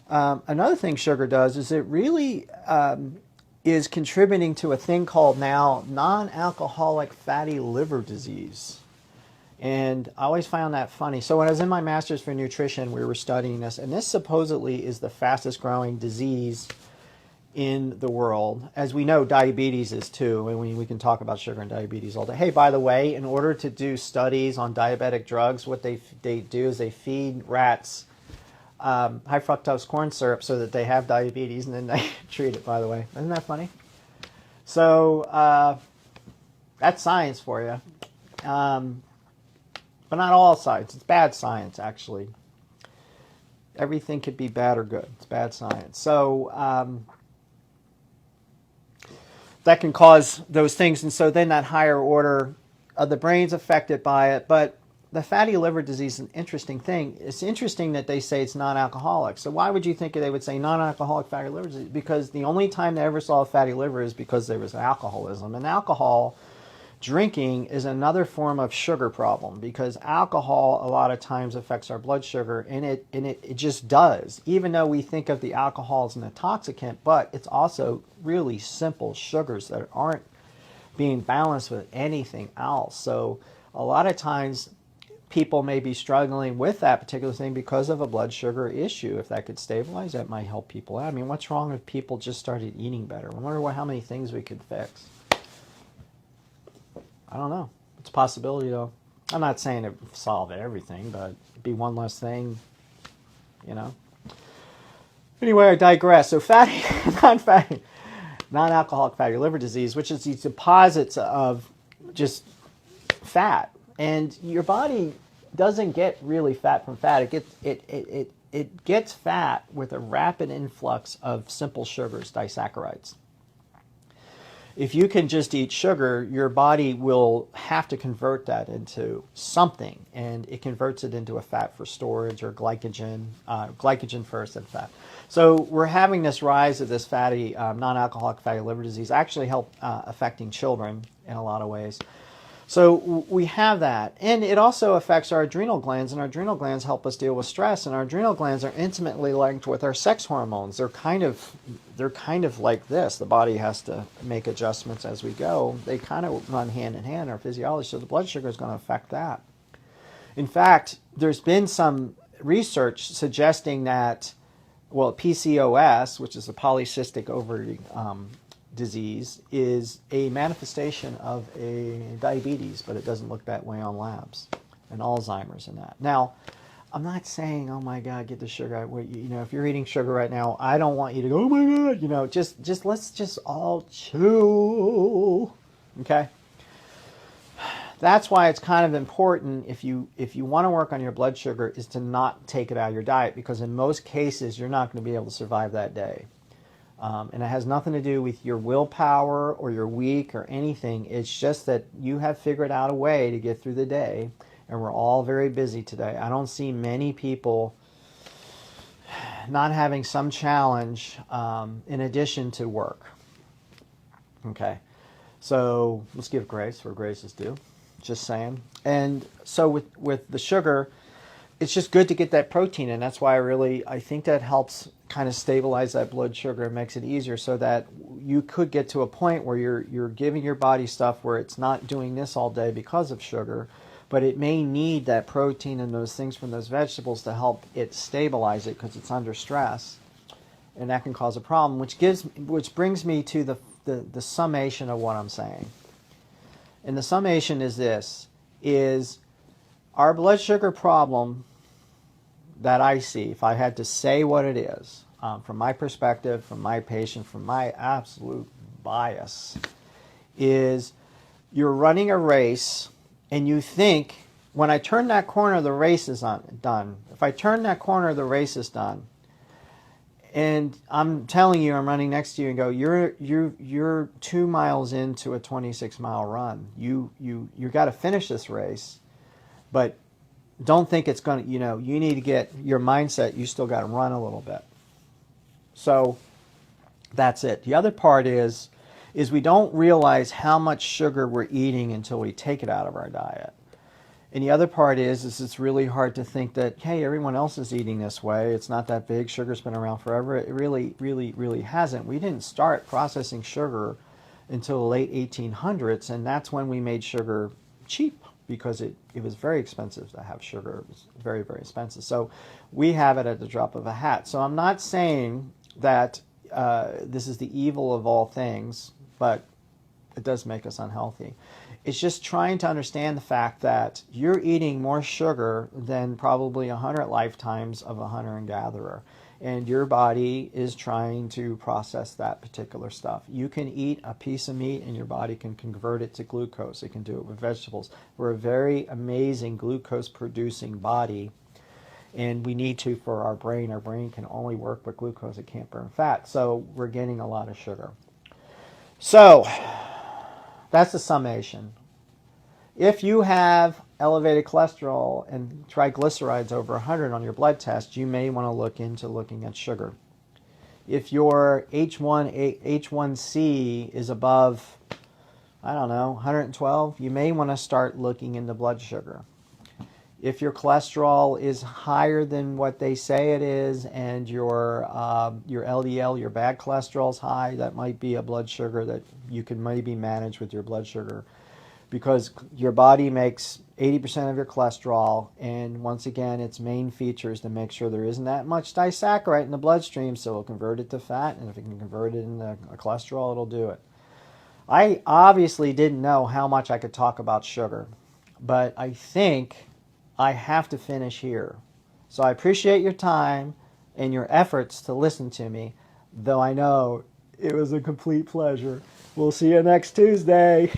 Another thing sugar does is it really is contributing to a thing called now non-alcoholic fatty liver disease. And I always found that funny. So when I was in my master's for nutrition, we were studying this, and this supposedly is the fastest growing disease in the world. As we know, diabetes is too, and we can talk about sugar and diabetes all day. Hey, by the way, in order to do studies on diabetic drugs, what they do is they feed rats high fructose corn syrup so that they have diabetes, and then they treat it, by the way. Isn't that funny? So that's science for you. But not all science. It's bad science, actually. Everything could be bad or good. It's bad science. So that can cause those things. And so then that higher order of the brain's affected by it. But the fatty liver disease is an interesting thing. It's interesting that they say it's non-alcoholic. So why would you think they would say non-alcoholic fatty liver disease? Because the only time they ever saw a fatty liver is because there was alcoholism. And alcohol drinking is another form of sugar problem, because alcohol a lot of times affects our blood sugar, and it just does. Even though we think of the alcohol as an intoxicant, but it's also really simple sugars that aren't being balanced with anything else. So a lot of times people may be struggling with that particular thing because of a blood sugar issue. If that could stabilize, that might help people out. I mean, what's wrong if people just started eating better? I wonder how many things we could fix. I don't know. It's a possibility, though. I'm not saying it would solve everything, but it'd be one less thing, you know. Anyway, I digress. So fatty, non-fatty, non-alcoholic fatty liver disease, which is these deposits of just fat. And your body doesn't get really fat from fat. It gets fat with a rapid influx of simple sugars, disaccharides. If you can just eat sugar, your body will have to convert that into something, and it converts it into a fat for storage, or glycogen, glycogen first and fat. So we're having this rise of this fatty, non-alcoholic fatty liver disease, actually affecting children in a lot of ways. So we have that, and it also affects our adrenal glands, and our adrenal glands help us deal with stress, and our adrenal glands are intimately linked with our sex hormones. They're kind of like this. The body has to make adjustments as we go. They kind of run hand in hand in our physiology, so the blood sugar is going to affect that. In fact, there's been some research suggesting that, well, PCOS, which is a polycystic ovary disease, is a manifestation of a diabetes, but it doesn't look that way on labs, and Alzheimer's and that. Now, I'm not saying, oh my God, get the sugar out. You know, if you're eating sugar right now, I don't want you to go, oh my God, you know, just let's just all chill, okay? That's why it's kind of important, if you want to work on your blood sugar, is to not take it out of your diet, because in most cases you're not going to be able to survive that day. And it has nothing to do with your willpower or you're weak or anything. It's just that you have figured out a way to get through the day, and we're all very busy today. I don't see many people not having some challenge in addition to work. Okay, so let's give grace where grace is due. Just saying. And so with the sugar, it's just good to get that protein in. That's why I think that helps kind of stabilize that blood sugar and makes it easier, so that you could get to a point where you're giving your body stuff where it's not doing this all day because of sugar, but it may need that protein and those things from those vegetables to help it stabilize it, because it's under stress, and that can cause a problem, which brings me to the summation of what I'm saying. And the summation is this: is our blood sugar problem that I see, if I had to say what it is, from my perspective, from my patient, from my absolute bias, is you're running a race and you think, when I turn that corner, the race is done. If I turn that corner, the race is done. And I'm telling you, I'm running next to you and go, you're 2 miles into a 26-mile run. You got to finish this race, but don't think it's going to, you need to get your mindset, you still got to run a little bit. So that's it. The other part is we don't realize how much sugar we're eating until we take it out of our diet. And the other part is it's really hard to think that, hey, everyone else is eating this way. It's not that big. Sugar's been around forever. It really, really, really hasn't. We didn't start processing sugar until the late 1800s, and that's when we made sugar cheap because it was very expensive to have sugar. It was very, very expensive. So we have it at the drop of a hat. So I'm not saying that this is the evil of all things, but it does make us unhealthy. It's just trying to understand the fact that you're eating more sugar than probably 100 lifetimes of a hunter and gatherer. And your body is trying to process that particular stuff. You can eat a piece of meat and your body can convert it to glucose. It can do it with vegetables. We're a very amazing glucose producing body, and we need to for our brain. Our brain can only work with glucose. It can't burn fat. So we're getting a lot of sugar. So that's the summation. If you have elevated cholesterol and triglycerides over 100 on your blood test, you may want to look into looking at sugar. If your H1C is above, I don't know, 112, you may want to start looking into blood sugar. If your cholesterol is higher than what they say it is, and your LDL, your bad cholesterol is high, that might be a blood sugar that you can maybe manage with your blood sugar, because your body makes 80% of your cholesterol, and once again, its main feature is to make sure there isn't that much disaccharide in the bloodstream, so it'll convert it to fat, and if it can convert it into cholesterol, it'll do it. I obviously didn't know how much I could talk about sugar, but I think I have to finish here. So I appreciate your time and your efforts to listen to me, though I know it was a complete pleasure. We'll see you next Tuesday.